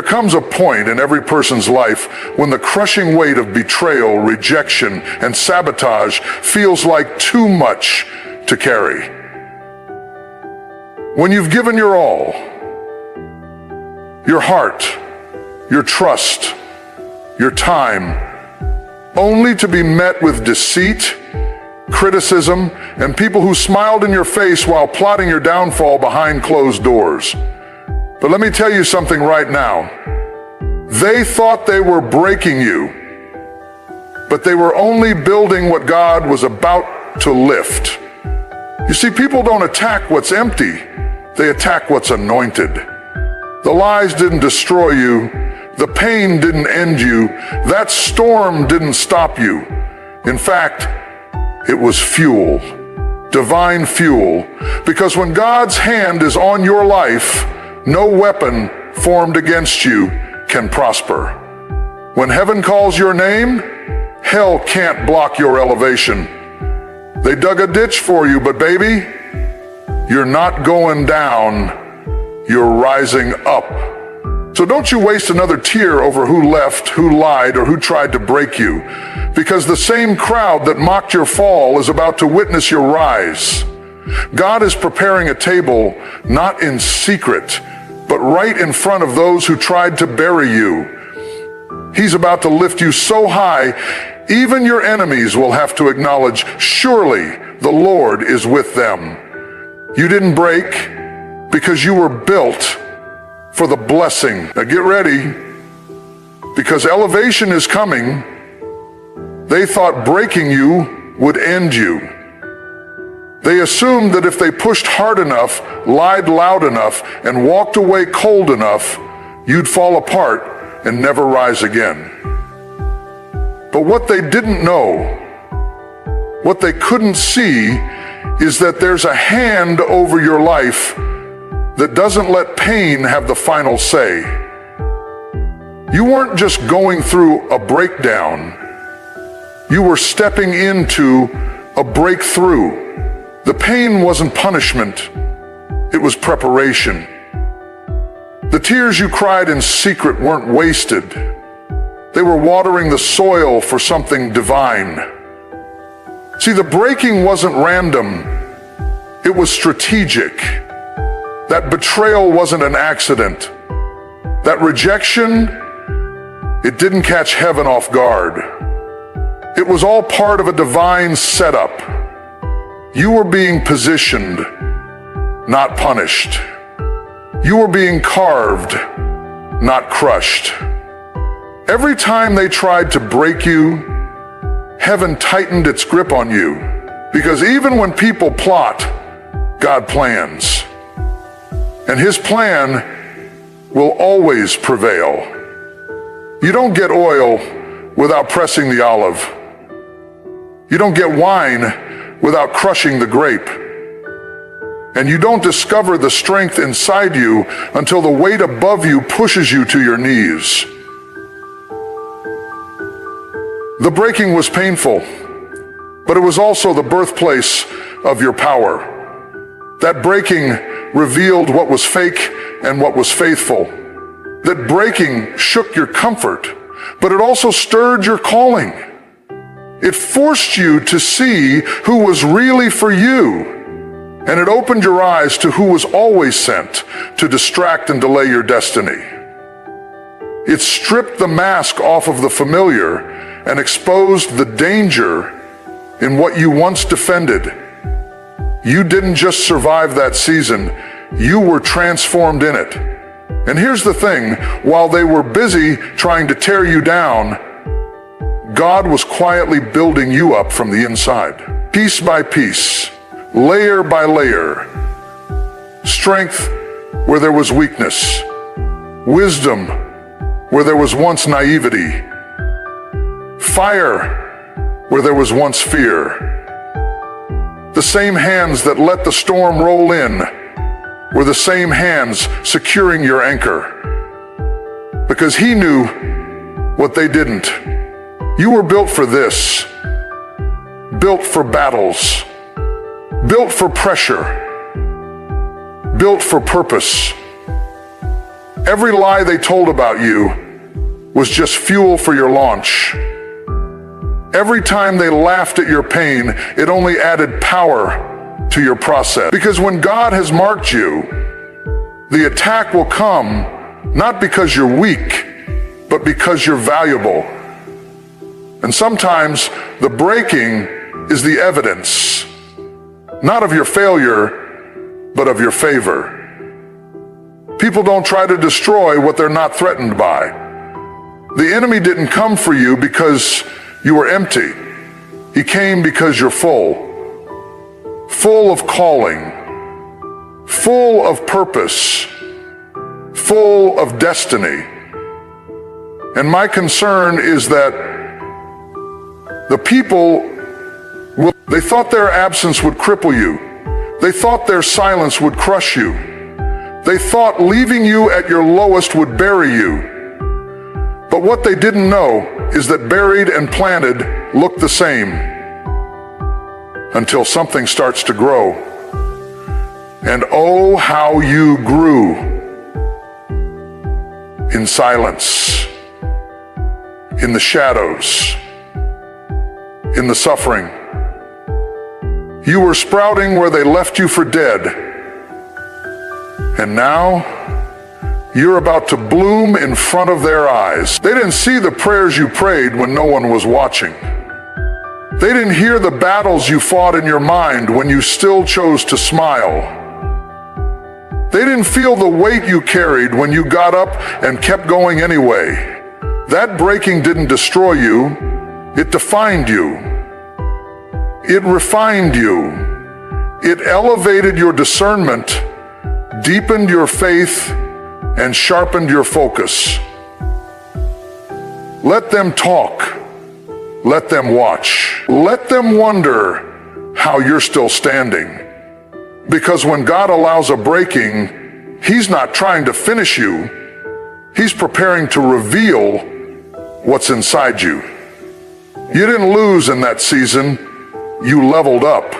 comes a point in every person's life when the crushing weight of betrayal, rejection, and sabotage feels like too much to carry. When you've given your all, your heart, your trust, your time, only to be met with deceit, criticism, and people who smiled in your face while plotting your downfall behind closed doors. But let me tell you something right now. They thought they were breaking you, but they were only building what God was about to lift. You see, people don't attack what's empty. They attack what's anointed. The lies didn't destroy you. The pain didn't end you. That storm didn't stop you. In fact, it was fuel, divine fuel, because when God's hand is on your life, no weapon formed against you can prosper. When heaven calls your name, hell can't block your elevation. They dug a ditch for you, but baby, you're not going down, you're rising up. So don't you waste another tear over who left, who lied, or who tried to break you, because the same crowd that mocked your fall is about to witness your rise. God is preparing a table not in secret, but right in front of those who tried to bury you. He's about to lift you so high, even your enemies will have to acknowledge, surely the Lord is with them. You didn't break because you were built for the blessing. Now get ready, because elevation is coming. They thought breaking you would end you. They assumed that if they pushed hard enough, lied loud enough, and walked away cold enough, you'd fall apart and never rise again. But what they didn't know, what they couldn't see, is that there's a hand over your life that doesn't let pain have the final say. You weren't just going through a breakdown. You were stepping into a breakthrough. The pain wasn't punishment. It was preparation. The tears you cried in secret weren't wasted. They were watering the soil for something divine. See, the breaking wasn't random. It was strategic. That betrayal wasn't an accident. That rejection, it didn't catch heaven off guard. It was all part of a divine setup. You were being positioned, not punished. You were being carved, not crushed. Every time they tried to break you, heaven tightened its grip on you. Because even when people plot, God plans. And His plan will always prevail. You don't get oil without pressing the olive. You don't get wine without crushing the grape. And you don't discover the strength inside you until the weight above you pushes you to your knees. The breaking was painful, but it was also the birthplace of your power. That breaking revealed what was fake and what was faithful. That breaking shook your comfort, but it also stirred your calling. It forced you to see who was really for you, and it opened your eyes to who was always sent to distract and delay your destiny. It stripped the mask off of the familiar and exposed the danger in what you once defended. You didn't just survive that season, you were transformed in it. And here's the thing, while they were busy trying to tear you down, God was quietly building you up from the inside. Piece by piece, layer by layer. Strength where there was weakness. Wisdom where there was once naivety. Fire where there was once fear. The same hands that let the storm roll in were the same hands securing your anchor. Because He knew what they didn't. You were built for this. Built for battles. Built for pressure. Built for purpose. Every lie they told about you was just fuel for your launch. Every time they laughed at your pain, it only added power to your process. Because when God has marked you, the attack will come not because you're weak, but because you're valuable. And sometimes the breaking is the evidence, not of your failure, but of your favor. People don't try to destroy what they're not threatened by. The enemy didn't come for you because you were empty. He came because you're full of calling, full of purpose, full of destiny. And my concern is that the people, they thought their absence would cripple you. They thought their silence would crush you. They thought leaving you at your lowest would bury you. But what they didn't know is that buried and planted look the same until something starts to grow. And oh, how you grew in silence, in the shadows, in the suffering. You were sprouting where they left you for dead. And now, you're about to bloom in front of their eyes. They didn't see the prayers you prayed when no one was watching. They didn't hear the battles you fought in your mind when you still chose to smile. They didn't feel the weight you carried when you got up and kept going anyway. That breaking didn't destroy you, it defined you. It refined you. It elevated your discernment, deepened your faith, and sharpened your focus. Let them talk. Let them watch. Let them wonder how you're still standing. Because when God allows a breaking, He's not trying to finish you. He's preparing to reveal what's inside you. You didn't lose in that season. You leveled up.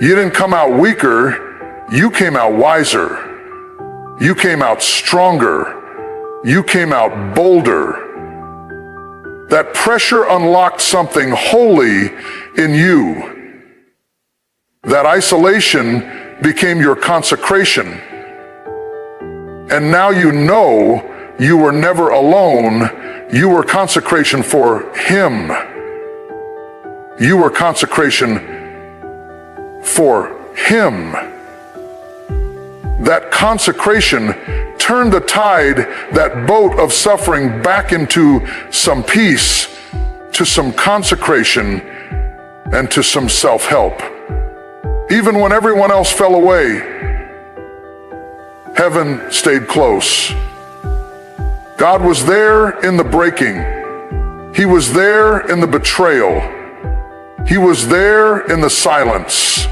You didn't come out weaker. You came out wiser. You came out stronger. You came out bolder. That pressure unlocked something holy in you. That isolation became your consecration. And now you know you were never alone. You were consecration for Him. You were consecration for Him. That consecration turned the tide, that boat of suffering, back into some peace, to some consecration, and to some self-help. Even when everyone else fell away, heaven stayed close. God was there in the breaking. He was there in the betrayal. He was there in the silence.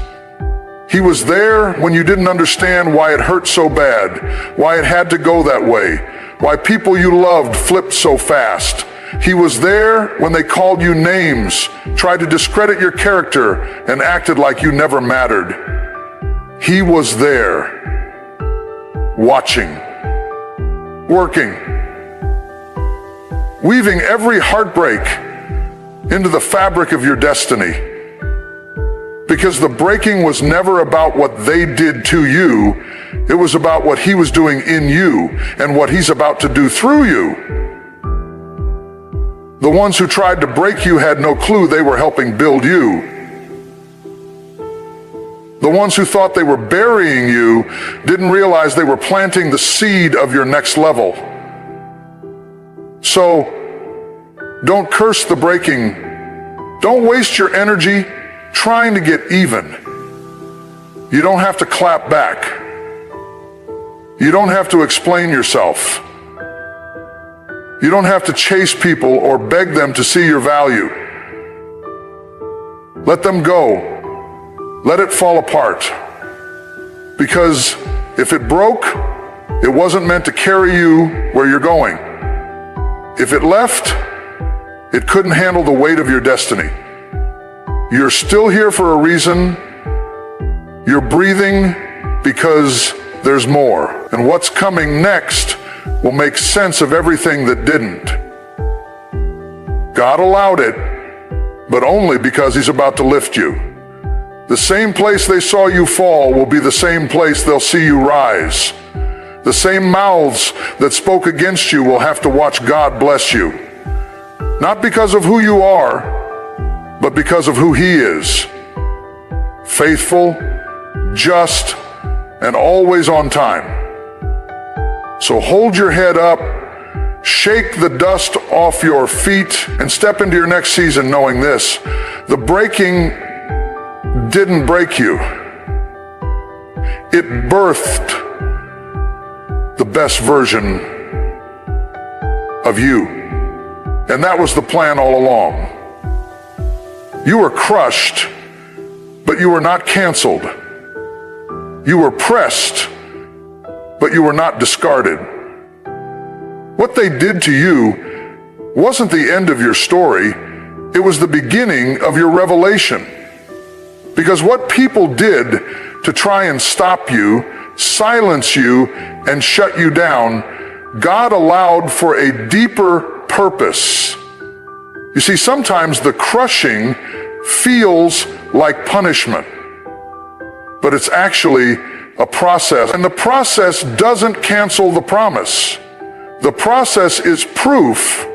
He was there when you didn't understand why it hurt so bad, why it had to go that way, why people you loved flipped so fast. He was there when they called you names, tried to discredit your character, and acted like you never mattered. He was there, watching, working, weaving every heartbreak into the fabric of your destiny. Because the breaking was never about what they did to you. It was about what He was doing in you and what He's about to do through you. The ones who tried to break you had no clue they were helping build you. The ones who thought they were burying you didn't realize they were planting the seed of your next level. So, don't curse the breaking. Don't waste your energy trying to get even. You don't have to clap back. You don't have to explain yourself. You don't have to chase people or beg them to see your value. Let them go. Let it fall apart. Because if it broke, it wasn't meant to carry you where you're going. If it left, it couldn't handle the weight of your destiny. You're still here for a reason. You're breathing because there's more. And what's coming next will make sense of everything that didn't. God allowed it, but only because He's about to lift you. The same place they saw you fall will be the same place they'll see you rise. The same mouths that spoke against you will have to watch God bless you. Not because of who you are, but because of who He is. Faithful, just, and always on time. So hold your head up, shake the dust off your feet, and step into your next season knowing this: the breaking didn't break you. It birthed the best version of you. And that was the plan all along. You were crushed, but you were not canceled. You were pressed, but you were not discarded. What they did to you wasn't the end of your story, it was the beginning of your revelation. Because what people did to try and stop you, silence you, and shut you down, God allowed for a deeper purpose. You see, sometimes the crushing feels like punishment, but it's actually a process. And the process doesn't cancel the promise. The process is proof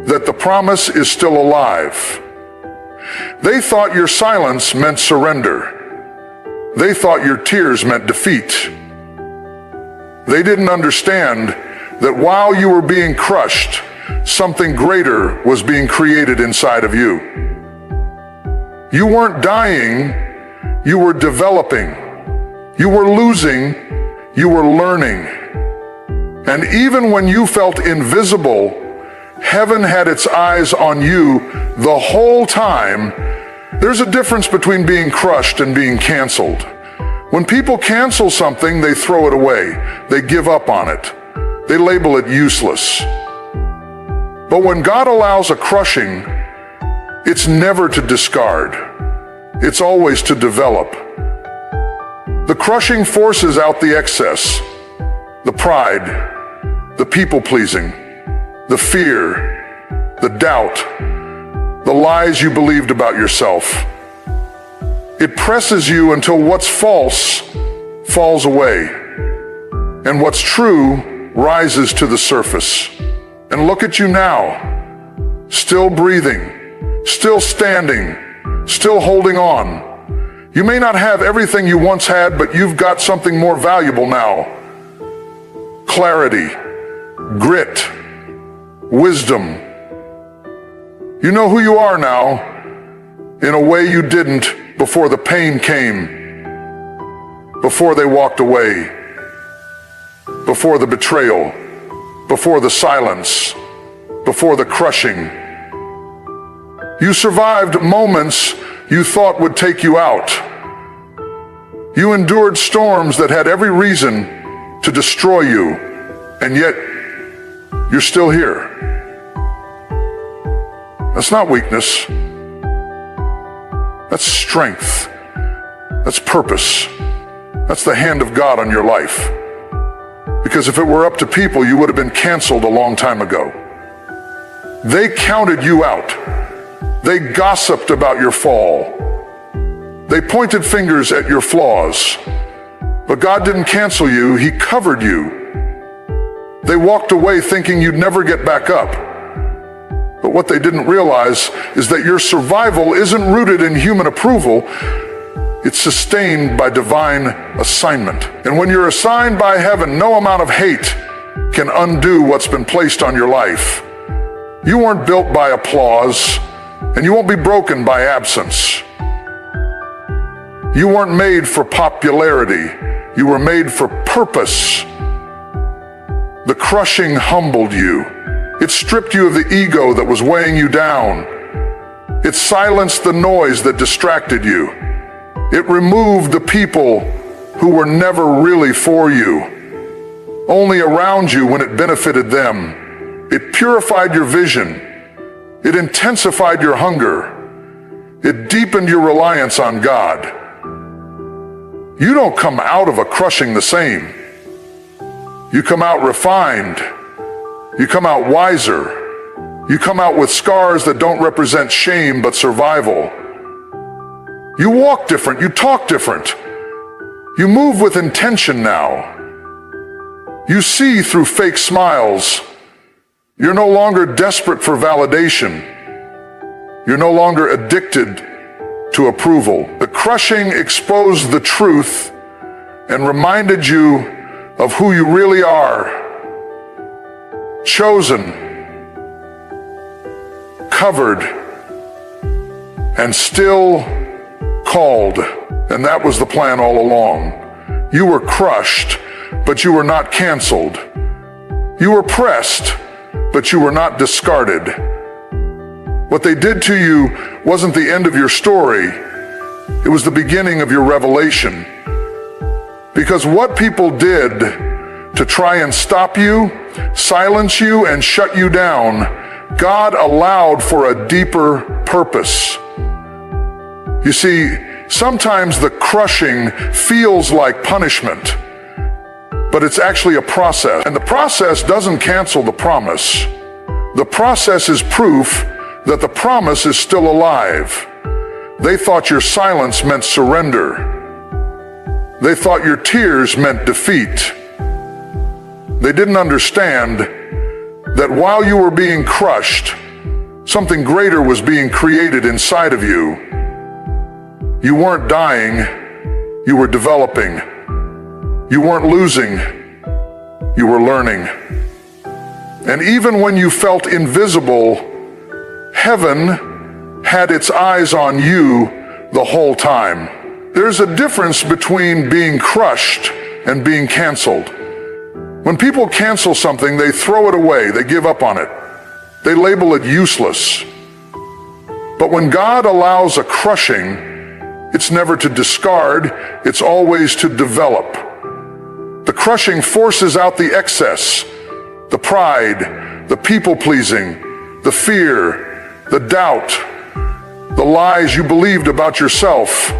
that the promise is still alive. They thought your silence meant surrender. They thought your tears meant defeat. They didn't understand that while you were being crushed, something greater was being created inside of you. You weren't dying, you were developing. You were losing, you were learning. And even when you felt invisible, heaven had its eyes on you the whole time. There's a difference between being crushed and being canceled. When people cancel something, they throw it away. They give up on it. They label it useless. But when God allows a crushing, it's never to discard. It's always to develop. The crushing forces out the excess, the pride, the people-pleasing, the fear, the doubt, the lies you believed about yourself. It presses you until what's false falls away, and what's true rises to the surface. And look at you now, still breathing, still standing, still holding on. You may not have everything you once had, but you've got something more valuable now. Clarity, grit, wisdom. You know who you are now in a way you didn't before the pain came, before they walked away, before the betrayal, before the silence, before the crushing. You survived moments you thought would take you out. You endured storms that had every reason to destroy you, and yet you're still here. That's not weakness. That's strength. That's purpose. That's the hand of God on your life. Because if it were up to people, you would have been canceled a long time ago. They counted you out. They gossiped about your fall. They pointed fingers at your flaws. But God didn't cancel you, He covered you. They walked away thinking you'd never get back up. But what they didn't realize is that your survival isn't rooted in human approval. It's sustained by divine assignment. And when you're assigned by heaven, no amount of hate can undo what's been placed on your life. You weren't built by applause, and you won't be broken by absence. You weren't made for popularity. You were made for purpose. The crushing humbled you. It stripped you of the ego that was weighing you down. It silenced the noise that distracted you. It removed the people who were never really for you, only around you when it benefited them. It purified your vision. It intensified your hunger. It deepened your reliance on God. You don't come out of a crushing the same. You come out refined. You come out wiser. You come out with scars that don't represent shame but survival. You walk different. You talk different. You move with intention now. You see through fake smiles. You're no longer desperate for validation. You're no longer addicted to approval. The crushing exposed the truth and reminded you of who you really are. Chosen, covered, and still called. And that was the plan all along. You were crushed, but you were not canceled. You were pressed, but you were not discarded. What they did to you wasn't the end of your story. It was the beginning of your revelation. Because what people did to try and stop you, silence you, and shut you down, God allowed for a deeper purpose. You see, sometimes the crushing feels like punishment, but it's actually a process. And the process doesn't cancel the promise. The process is proof that the promise is still alive. They thought your silence meant surrender. They thought your tears meant defeat. They didn't understand that while you were being crushed, something greater was being created inside of you. You weren't dying, you were developing. You weren't losing, you were learning. And even when you felt invisible, heaven had its eyes on you the whole time. There's a difference between being crushed and being canceled. When people cancel something, they throw it away, they give up on it. They label it useless. But when God allows a crushing, it's never to discard, it's always to develop. The crushing forces out the excess, the pride, the people-pleasing, the fear, the doubt, the lies you believed about yourself.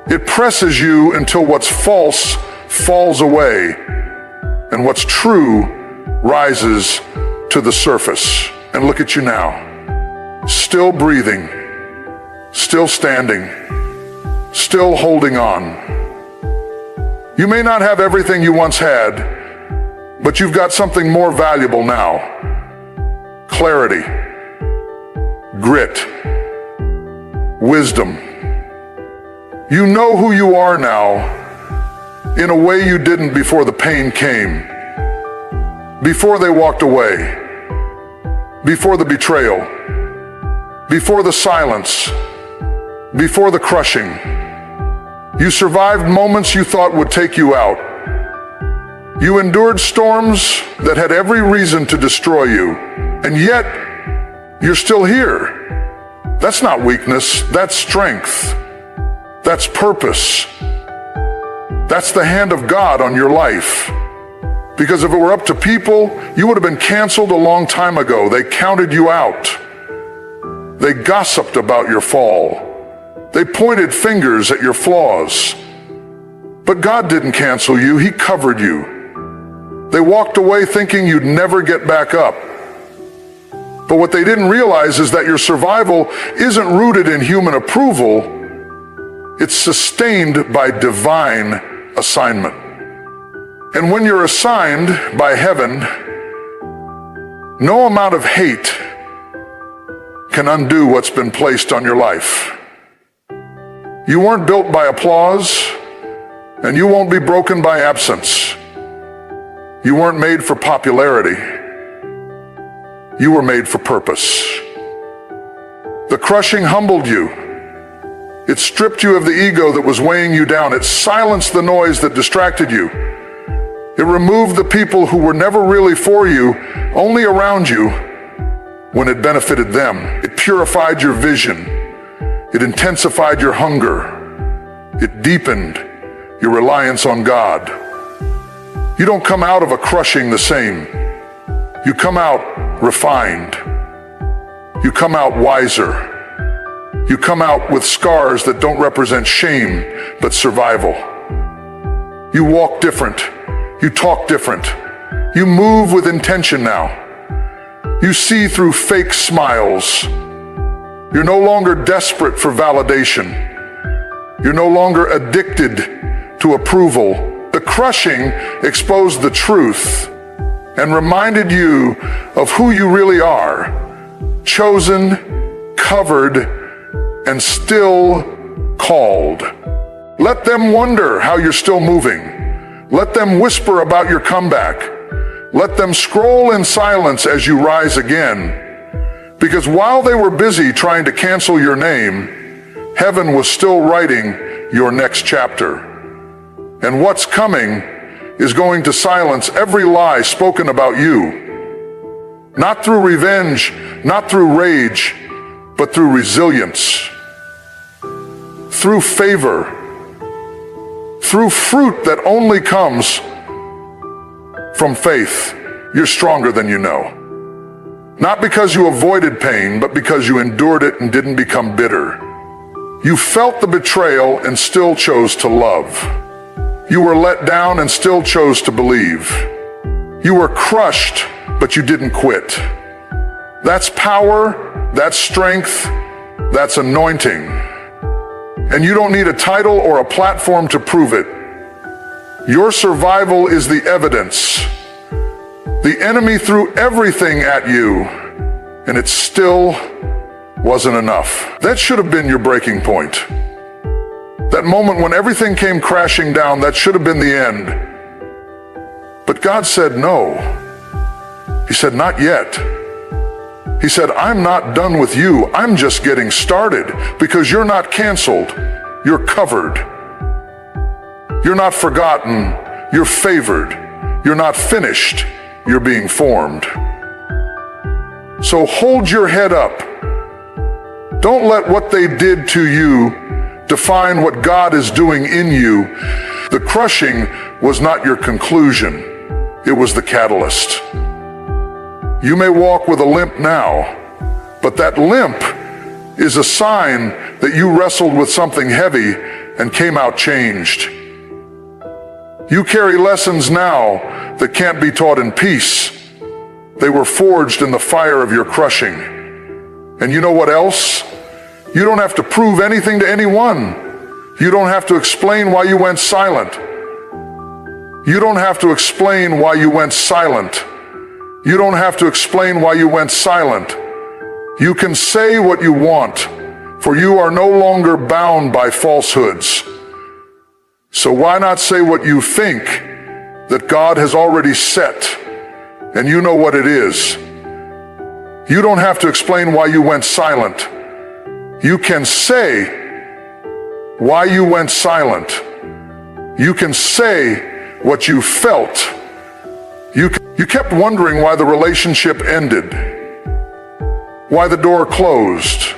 It presses you until what's false falls away and what's true rises to the surface. And look at you now, still breathing, still standing, still holding on. You may not have everything you once had, but you've got something more valuable now. Clarity, grit, wisdom. You know who you are now in a way you didn't before the pain came, before they walked away, before the betrayal, before the silence, before the crushing. You survived moments you thought would take you out. You endured storms that had every reason to destroy you, and yet you're still here. That's not weakness, that's strength. That's purpose. That's the hand of God on your life. Because if it were up to people, you would have been canceled a long time ago. They counted you out. They gossiped about your fall. They pointed fingers at your flaws. But God didn't cancel you, He covered you. They walked away thinking you'd never get back up. But what they didn't realize is that your survival isn't rooted in human approval. It's sustained by divine assignment. And when you're assigned by heaven, no amount of hate can undo what's been placed on your life. You weren't built by applause, and you won't be broken by absence. You weren't made for popularity. You were made for purpose. The crushing humbled you. It stripped you of the ego that was weighing you down. It silenced the noise that distracted you. It removed the people who were never really for you, only around you when it benefited them. It purified your vision. It intensified your hunger. It deepened your reliance on God. You don't come out of a crushing the same. You come out refined. You come out wiser. You come out with scars that don't represent shame, but survival. You walk different. You talk different. You move with intention now. You see through fake smiles. You're no longer desperate for validation. You're no longer addicted to approval. The crushing exposed the truth and reminded you of who you really are. Chosen, covered, and still called. Let them wonder how you're still moving. Let them whisper about your comeback. Let them scroll in silence as you rise again. Because while they were busy trying to cancel your name, heaven was still writing your next chapter. And what's coming is going to silence every lie spoken about you. Not through revenge, not through rage, but through resilience, through favor, through fruit that only comes from faith. You're stronger than you know. Not because you avoided pain, but because you endured it and didn't become bitter. You felt the betrayal and still chose to love. You were let down and still chose to believe. You were crushed, but you didn't quit. That's power, that's strength, that's anointing. And you don't need a title or a platform to prove it. Your survival is the evidence. The enemy threw everything at you, and it still wasn't enough. That should have been your breaking point. That moment when everything came crashing down, that should have been the end. But God said no. He said, not yet. He said, I'm not done with you. I'm just getting started, because you're not canceled. You're covered. You're not forgotten. You're favored. You're not finished. You're being formed. So hold your head up. Don't let what they did to you define what God is doing in you. The crushing was not your conclusion. It was the catalyst. You may walk with a limp now, but that limp is a sign that you wrestled with something heavy and came out changed. You carry lessons now that can't be taught in peace. They were forged in the fire of your crushing. And you know what else? You don't have to prove anything to anyone. You don't have to explain why you went silent. You don't have to explain why you went silent. You don't have to explain why you went silent. You can say what you want, for you are no longer bound by falsehoods. So why not say what you think that God has already set, and you know what it is? You don't have to explain why you went silent. You can say why you went silent. You can say what you felt. You kept wondering why the relationship ended, why the door closed,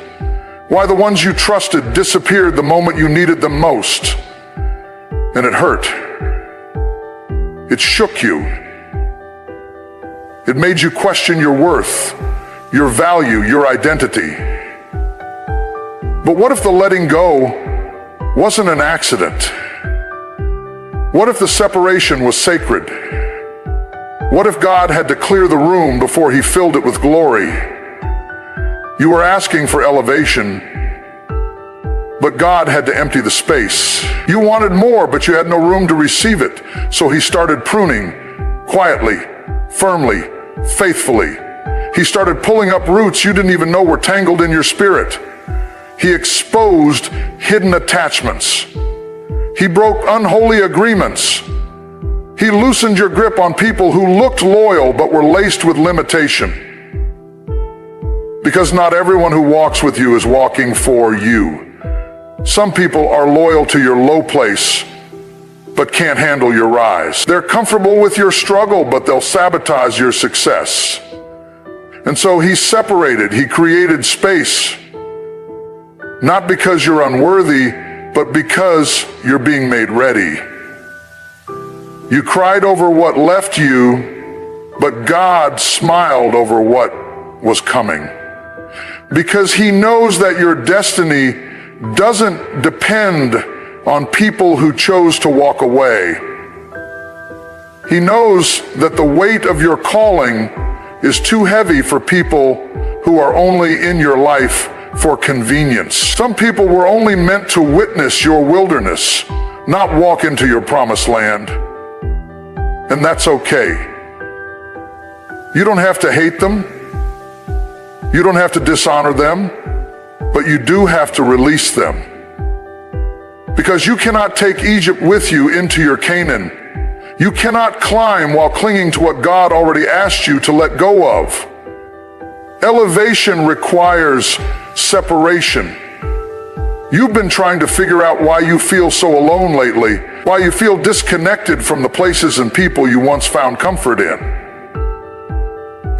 why the ones you trusted disappeared the moment you needed them most. And it hurt. It shook you. It made you question your worth, your value, your identity. But what if the letting go wasn't an accident? What if the separation was sacred? What if God had to clear the room before he filled it with glory? You were asking for elevation, but God had to empty the space. You wanted more, but you had no room to receive it. So he started pruning, quietly, firmly, faithfully. He started pulling up roots you didn't even know were tangled in your spirit. He exposed hidden attachments. He broke unholy agreements. He loosened your grip on people who looked loyal but were laced with limitation. Because not everyone who walks with you is walking for you. Some people are loyal to your low place, but can't handle your rise. They're comfortable with your struggle, but they'll sabotage your success. And so he separated, he created space, not because you're unworthy, but because you're being made ready. You cried over what left you, but God smiled over what was coming. Because he knows that your destiny doesn't depend on people who chose to walk away. He knows that the weight of your calling is too heavy for people who are only in your life for convenience. Some people were only meant to witness your wilderness, not walk into your promised land. And that's okay. You don't have to hate them. You don't have to dishonor them, but you do have to release them. Because you cannot take Egypt with you into your Canaan. You cannot climb while clinging to what God already asked you to let go of. Elevation requires separation. You've been trying to figure out why you feel so alone lately, why you feel disconnected from the places and people you once found comfort in.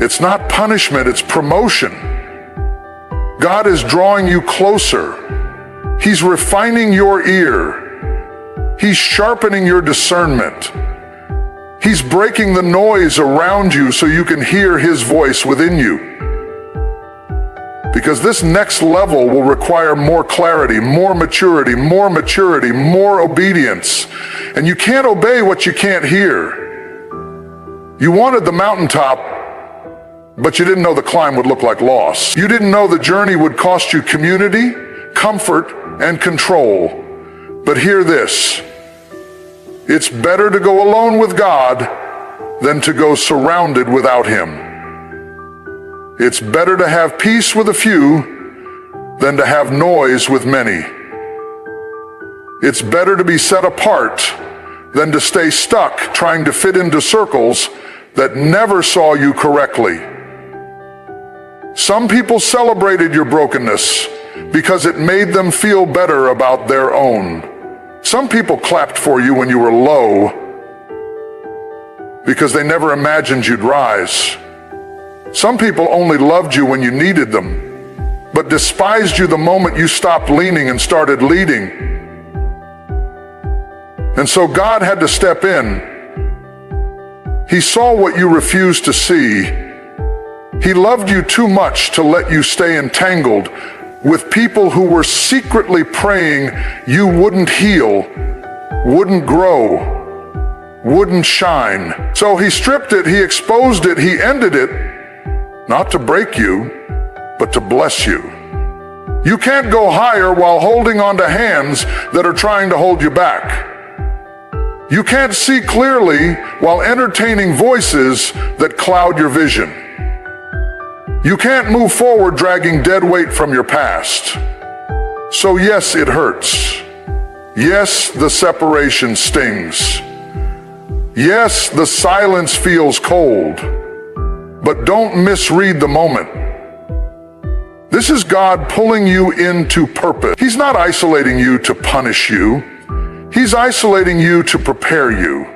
It's not punishment, it's promotion. God is drawing you closer. He's refining your ear. He's sharpening your discernment. He's breaking the noise around you so you can hear His voice within you. Because this next level will require more clarity, more maturity, more obedience. And you can't obey what you can't hear. You wanted the mountaintop, but you didn't know the climb would look like loss. You didn't know the journey would cost you community, comfort, and control. But hear this. It's better to go alone with God than to go surrounded without Him. It's better to have peace with a few than to have noise with many. It's better to be set apart than to stay stuck trying to fit into circles that never saw you correctly. Some people celebrated your brokenness because it made them feel better about their own. Some people clapped for you when you were low because they never imagined you'd rise. Some people only loved you when you needed them, but despised you the moment you stopped leaning and started leading. And so God had to step in. He saw what you refused to see. He loved you too much to let you stay entangled with people who were secretly praying you wouldn't heal, wouldn't grow, wouldn't shine. So He stripped it, He exposed it, He ended it, not to break you, but to bless you. You can't go higher while holding on to hands that are trying to hold you back. You can't see clearly while entertaining voices that cloud your vision. You can't move forward dragging dead weight from your past. So yes, it hurts. Yes, the separation stings. Yes, the silence feels cold. But don't misread the moment. This is God pulling you into purpose. He's not isolating you to punish you. He's isolating you to prepare you.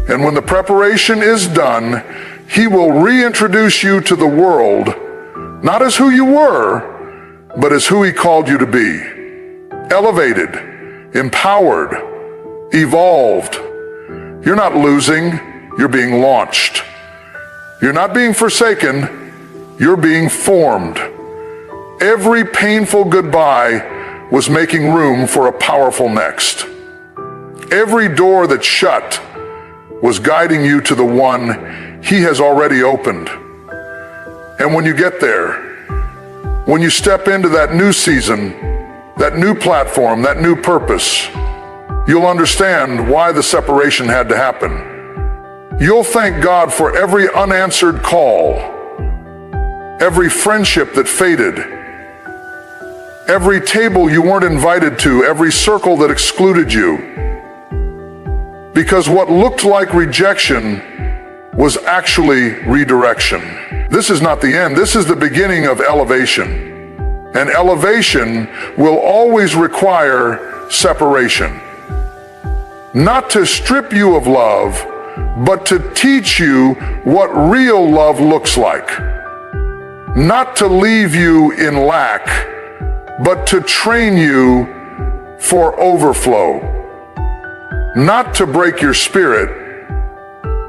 And when the preparation is done, He will reintroduce you to the world, not as who you were, but as who He called you to be. Elevated, empowered, evolved. You're not losing, you're being launched. You're not being forsaken, you're being formed. Every painful goodbye was making room for a powerful next. Every door that shut was guiding you to the one He has already opened. And when you get there, when you step into that new season, that new platform, that new purpose, you'll understand why the separation had to happen. You'll thank God for every unanswered call, every friendship that faded, every table you weren't invited to, every circle that excluded you. Because what looked like rejection was actually redirection. This is not the end, this is the beginning of elevation. And elevation will always require separation. Not to strip you of love, but to teach you what real love looks like. Not to leave you in lack, but to train you for overflow. Not to break your spirit,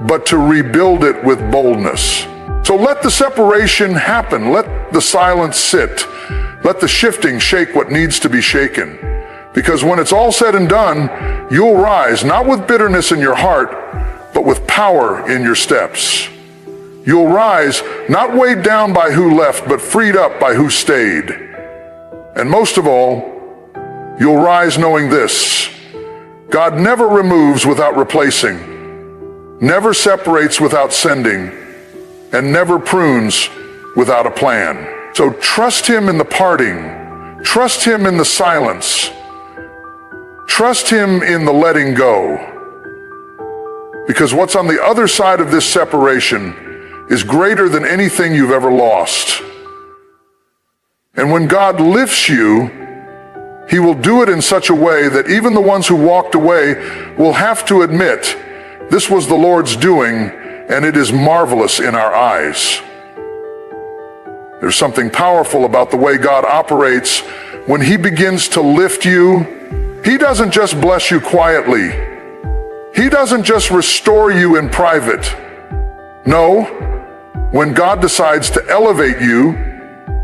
but to rebuild it with boldness. So let the separation happen. Let the silence sit. Let the shifting shake what needs to be shaken. Because when it's all said and done, you'll rise, not with bitterness in your heart, but with power in your steps. You'll rise, not weighed down by who left, but freed up by who stayed. And most of all, you'll rise knowing this: God never removes without replacing, never separates without sending, and never prunes without a plan. So trust Him in the parting, trust Him in the silence, trust Him in the letting go. Because what's on the other side of this separation is greater than anything you've ever lost. And when God lifts you, He will do it in such a way that even the ones who walked away will have to admit, this was the Lord's doing, and it is marvelous in our eyes. There's something powerful about the way God operates when He begins to lift you. He doesn't just bless you quietly. He doesn't just restore you in private. No, when God decides to elevate you,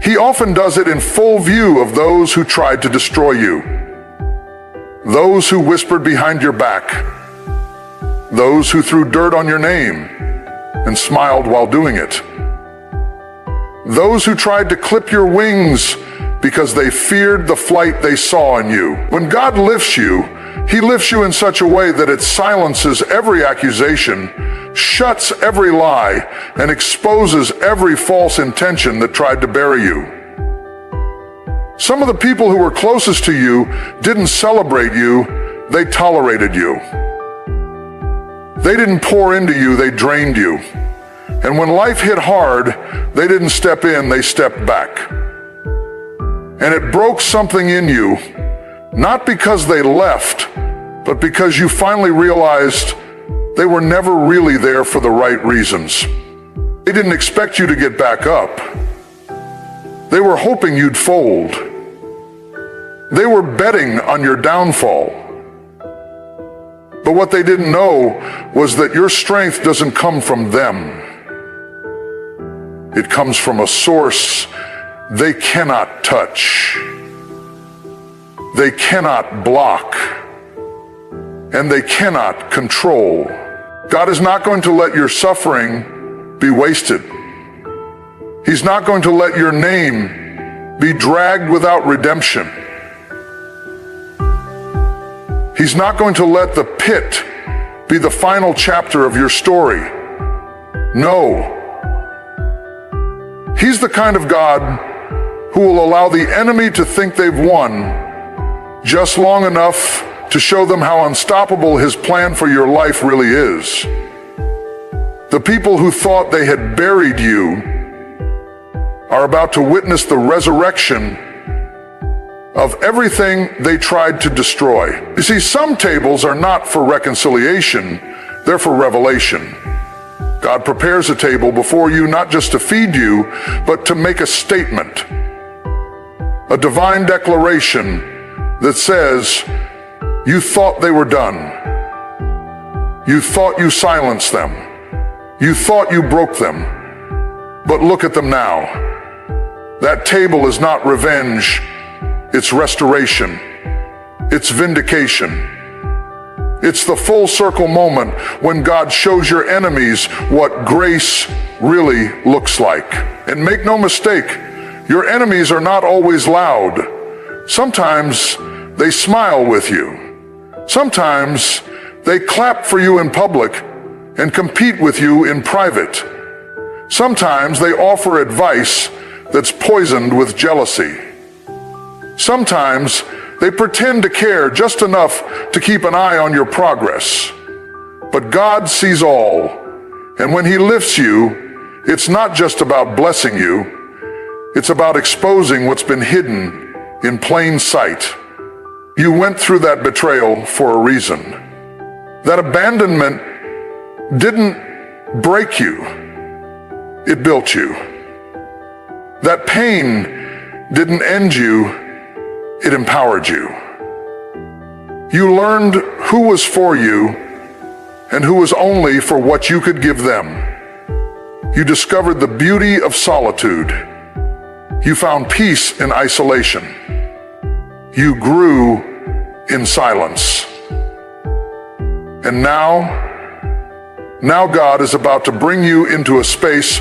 He often does it in full view of those who tried to destroy you. Those who whispered behind your back. Those who threw dirt on your name and smiled while doing it. Those who tried to clip your wings because they feared the flight they saw in you. When God lifts you, He lifts you in such a way that it silences every accusation, shuts every lie, and exposes every false intention that tried to bury you. Some of the people who were closest to you didn't celebrate you, they tolerated you. They didn't pour into you, they drained you. And when life hit hard, they didn't step in, they stepped back. And it broke something in you, not because they left, but because you finally realized they were never really there for the right reasons. They didn't expect you to get back up. They were hoping you'd fold. They were betting on your downfall. But what they didn't know was that your strength doesn't come from them. It comes from a source they cannot touch. They cannot block. And they cannot control. God is not going to let your suffering be wasted. He's not going to let your name be dragged without redemption. He's not going to let the pit be the final chapter of your story. No. He's the kind of God who will allow the enemy to think they've won just long enough to show them how unstoppable His plan for your life really is. The people who thought they had buried you are about to witness the resurrection of everything they tried to destroy. You see, some tables are not for reconciliation, they're for revelation. God prepares a table before you not just to feed you, but to make a statement, a divine declaration that says, you thought they were done. You thought you silenced them. You thought you broke them. But look at them now. That table is not revenge. It's restoration. It's vindication. It's the full circle moment when God shows your enemies what grace really looks like. And make no mistake, your enemies are not always loud. Sometimes they smile with you. Sometimes they clap for you in public and compete with you in private. Sometimes they offer advice that's poisoned with jealousy. Sometimes they pretend to care just enough to keep an eye on your progress. But God sees all, and when He lifts you, it's not just about blessing you, it's about exposing what's been hidden in plain sight. You went through that betrayal for a reason. That abandonment didn't break you, it built you. That pain didn't end you, it empowered you. You learned who was for you and who was only for what you could give them. You discovered the beauty of solitude. You found peace in isolation. You grew in silence. And now, Now God is about to bring you into a space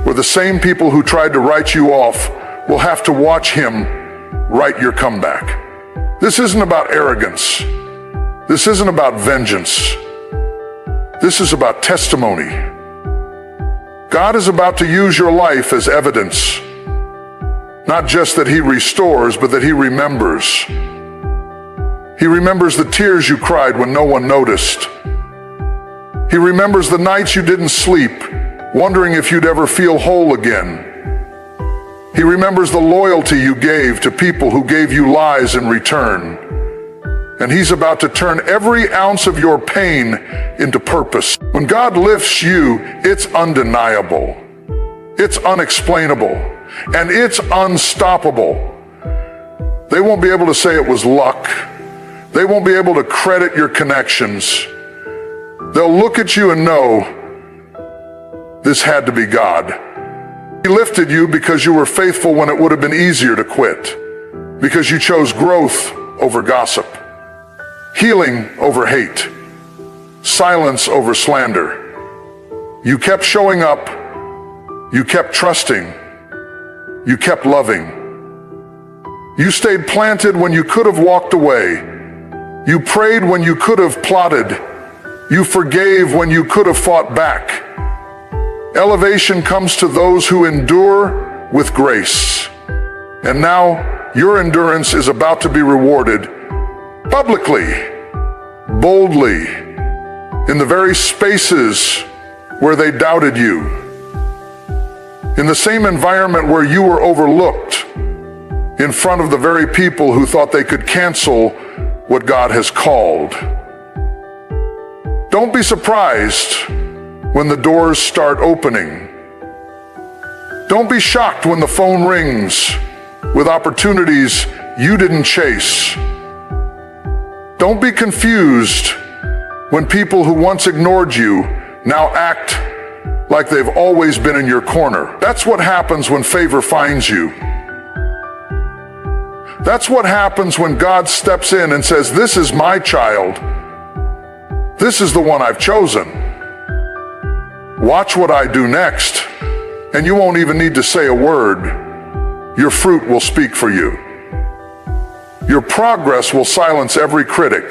where the same people who tried to write you off will have to watch Him write your comeback. This isn't about arrogance. This isn't about vengeance. This is about testimony. God is about to use your life as evidence. Not just that He restores, but that He remembers. He remembers the tears you cried when no one noticed. He remembers the nights you didn't sleep, wondering if you'd ever feel whole again. He remembers the loyalty you gave to people who gave you lies in return. And He's about to turn every ounce of your pain into purpose. When God lifts you, it's undeniable. It's unexplainable. And it's unstoppable. They won't be able to say it was luck. They won't be able to credit your connections. They'll look at you and know, this had to be God. He lifted you because you were faithful when it would have been easier to quit. Because you chose growth over gossip. Healing over hate. Silence over slander. You kept showing up. You kept trusting. You kept loving. You stayed planted when you could have walked away. You prayed when you could have plotted. You forgave when you could have fought back. Elevation comes to those who endure with grace. And now your endurance is about to be rewarded publicly, boldly, in the very spaces where they doubted you. In the same environment where you were overlooked, in front of the very people who thought they could cancel what God has called. Don't be surprised when the doors start opening. Don't be shocked when the phone rings with opportunities you didn't chase. Don't be confused when people who once ignored you now act like they've always been in your corner. That's what happens when favor finds you. That's what happens when God steps in and says, this is my child. This is the one I've chosen. Watch what I do next, and you won't even need to say a word. Your fruit will speak for you. Your progress will silence every critic.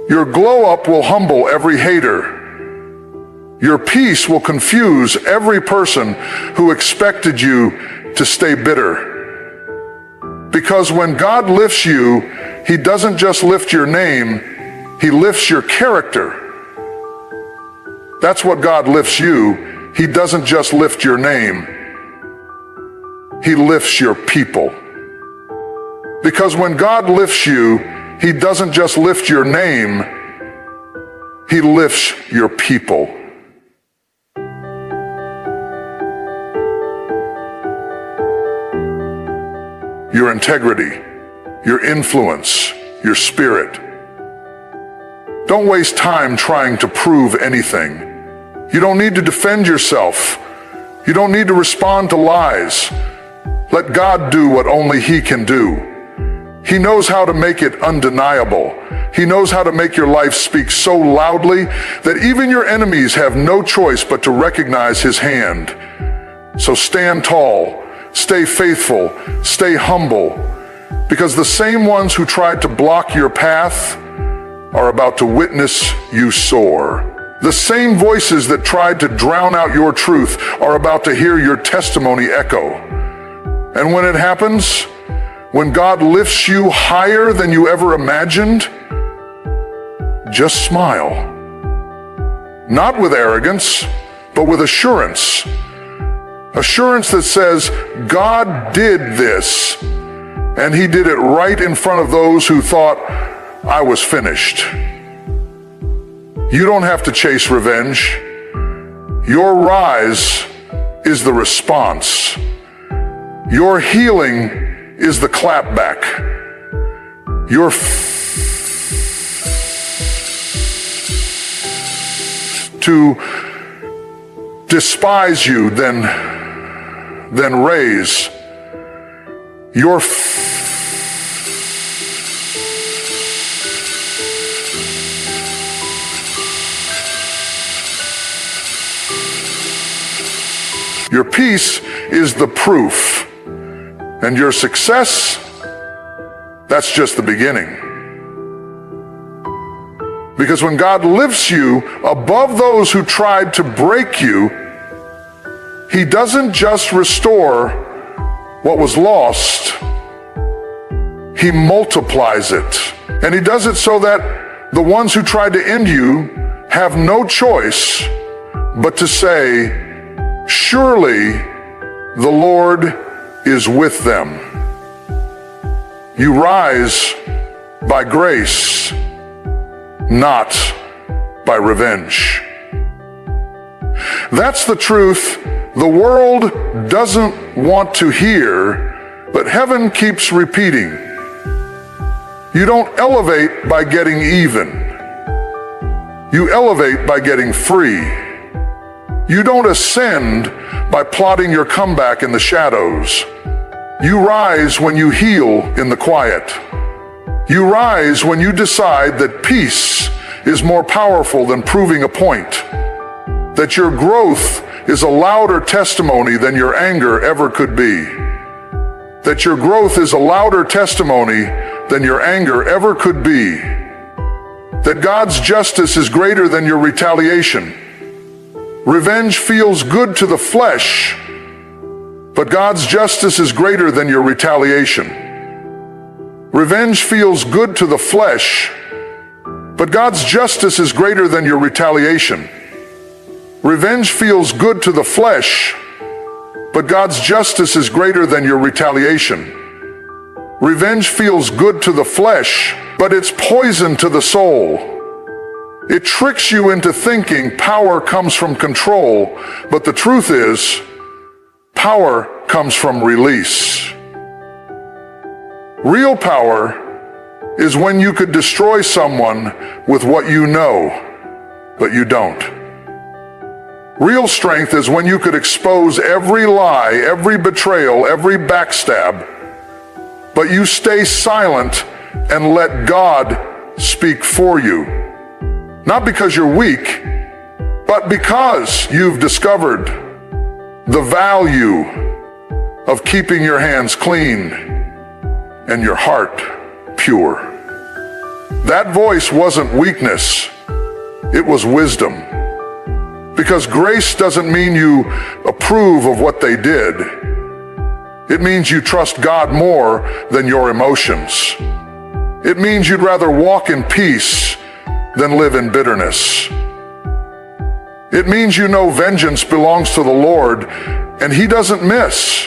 Your glow up will humble every hater. Your peace will confuse every person who expected you to stay bitter. Because when God lifts you, He doesn't just lift your name, He lifts your character. That's what God lifts you. He doesn't just lift your name, He lifts your people. Because when God lifts you, He doesn't just lift your name, He lifts your people. Your integrity, your influence, your spirit. Don't waste time trying to prove anything. You don't need to defend yourself. You don't need to respond to lies. Let God do what only He can do. He knows how to make it undeniable. He knows how to make your life speak so loudly that even your enemies have no choice but to recognize His hand. So stand tall, stay faithful, stay humble, because the same ones who tried to block your path are about to witness you soar. The same voices that tried to drown out your truth are about to hear your testimony echo. And when it happens, when God lifts you higher than you ever imagined, just smile. Not with arrogance, but with assurance. Assurance that says, God did this, and He did it right in front of those who thought I was finished. You don't have to chase revenge. Your rise is the response. Your healing is the clapback. Your to despise you, then raise. Your peace. Your peace is the proof. And your success, that's just the beginning. Because when God lifts you above those who tried to break you, He doesn't just restore what was lost, He multiplies it. And He does it so that the ones who tried to end you have no choice but to say, surely the Lord is with them. You rise by grace, not by revenge. That's the truth the world doesn't want to hear, but heaven keeps repeating. You don't elevate by getting even. You elevate by getting free. You don't ascend by plotting your comeback in the shadows. You rise when you heal in the quiet. You rise when you decide that peace is more powerful than proving a point, that your growth is a louder testimony than your anger ever could be, that your growth is a louder testimony than your anger ever could be, that God's justice is greater than your retaliation. Revenge feels good to the flesh, but God's justice is greater than your retaliation. Revenge feels good to the flesh, but God's justice is greater than your retaliation. Revenge feels good to the flesh, but God's justice is greater than your retaliation. Revenge feels good to the flesh, but it's poison to the soul. It tricks you into thinking power comes from control, but the truth is, power comes from release. Real power is when you could destroy someone with what you know, but you don't. Real strength is when you could expose every lie, every betrayal, every backstab, but you stay silent and let God speak for you. Not because you're weak, but because you've discovered the value of keeping your hands clean and your heart pure. That voice wasn't weakness, it was wisdom. Because grace doesn't mean you approve of what they did. It means you trust God more than your emotions. It means you'd rather walk in peace than live in bitterness. It means you know vengeance belongs to the Lord and He doesn't miss.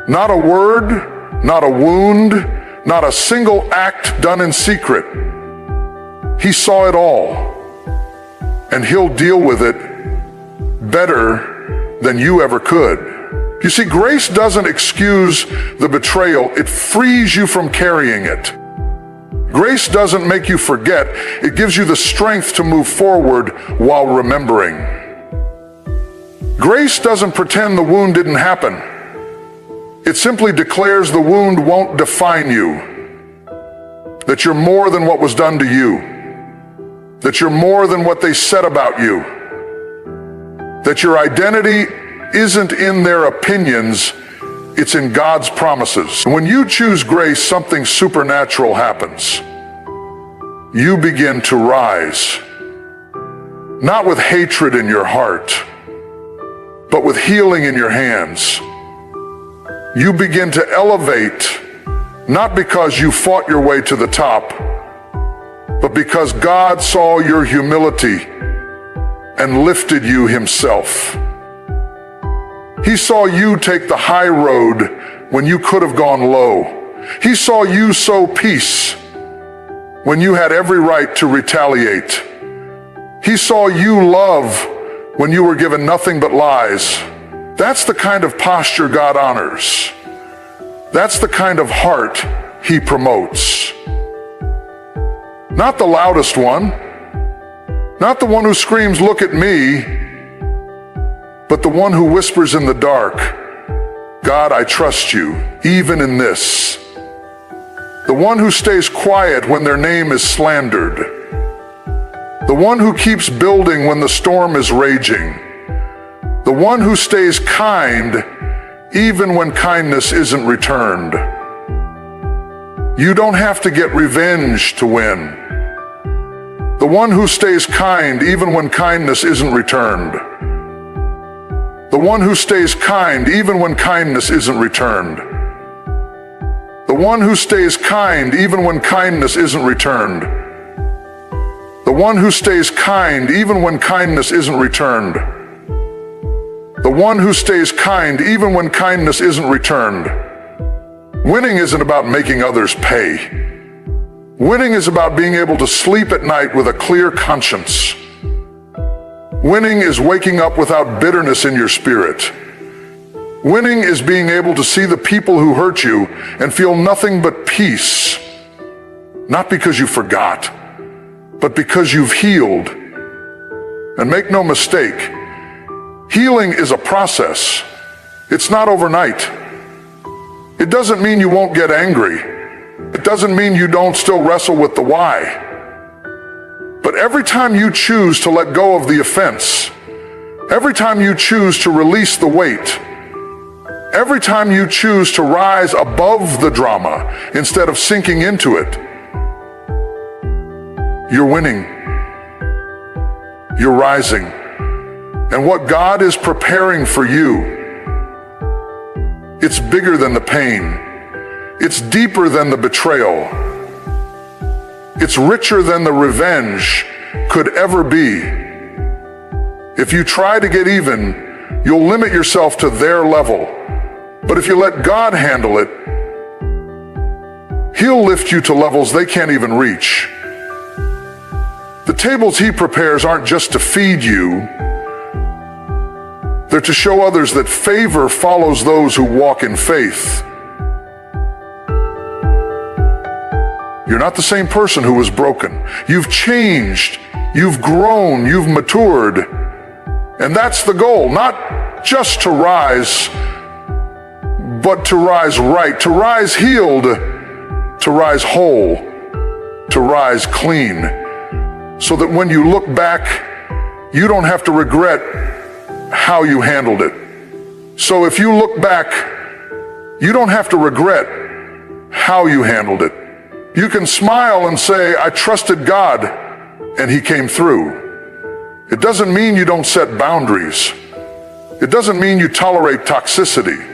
Not a word, not a wound, not a single act done in secret. He saw it all, and He'll deal with it better than you ever could. You see, grace doesn't excuse the betrayal, it frees you from carrying it. Grace doesn't make you forget, it gives you the strength to move forward while remembering. Grace doesn't pretend the wound didn't happen. It simply declares the wound won't define you, that you're more than what was done to you, that you're more than what they said about you, that your identity isn't in their opinions, it's in God's promises. And when you choose grace, something supernatural happens. You begin to rise, not with hatred in your heart, but with healing in your hands. You begin to elevate, not because you fought your way to the top, but because God saw your humility and lifted you Himself. He saw you take the high road when you could have gone low. He saw you sow peace when you had every right to retaliate. He saw you love when you were given nothing but lies. That's the kind of posture God honors. That's the kind of heart He promotes. Not the loudest one, not the one who screams, "Look at me," but the one who whispers in the dark, "God, I trust you, even in this." The one who stays quiet when their name is slandered. The one who keeps building when the storm is raging. The one who stays kind even when kindness isn't returned. You don't have to get revenge to win. The one who stays kind even when kindness isn't returned. The one who stays kind even when kindness isn't returned. The one who stays kind even when kindness isn't returned. The one who stays kind even when kindness isn't returned. The one who stays kind even when kindness isn't returned. Winning isn't about making others pay. Winning is about being able to sleep at night with a clear conscience. Winning is waking up without bitterness in your spirit. Winning is being able to see the people who hurt you and feel nothing but peace. Not because you forgot, but because you've healed. And make no mistake, healing is a process. It's not overnight. It doesn't mean you won't get angry. It doesn't mean you don't still wrestle with the why. But every time you choose to let go of the offense, every time you choose to release the weight, every time you choose to rise above the drama instead of sinking into it, you're winning. You're rising. And what God is preparing for you, it's bigger than the pain. It's deeper than the betrayal. It's richer than the revenge could ever be. If you try to get even, you'll limit yourself to their level. But if you let God handle it, He'll lift you to levels they can't even reach. The tables He prepares aren't just to feed you. They're to show others that favor follows those who walk in faith. You're not the same person who was broken. You've changed, you've grown, you've matured. And that's the goal, not just to rise, but to rise right, to rise healed, to rise whole, to rise clean, so that when you look back, you don't have to regret how you handled it. So if you look back, you don't have to regret how you handled it. You can smile and say, I trusted God and He came through. It doesn't mean you don't set boundaries. It doesn't mean you tolerate toxicity.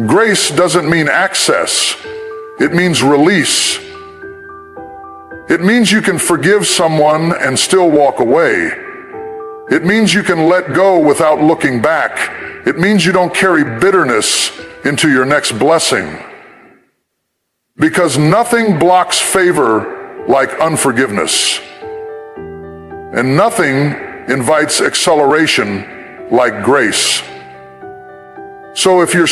Grace doesn't mean access. It means release. It means you can forgive someone and still walk away. It means you can let go without looking back. It means you don't carry bitterness into your next blessing. Because nothing blocks favor like unforgiveness. And nothing invites acceleration like grace. So if you're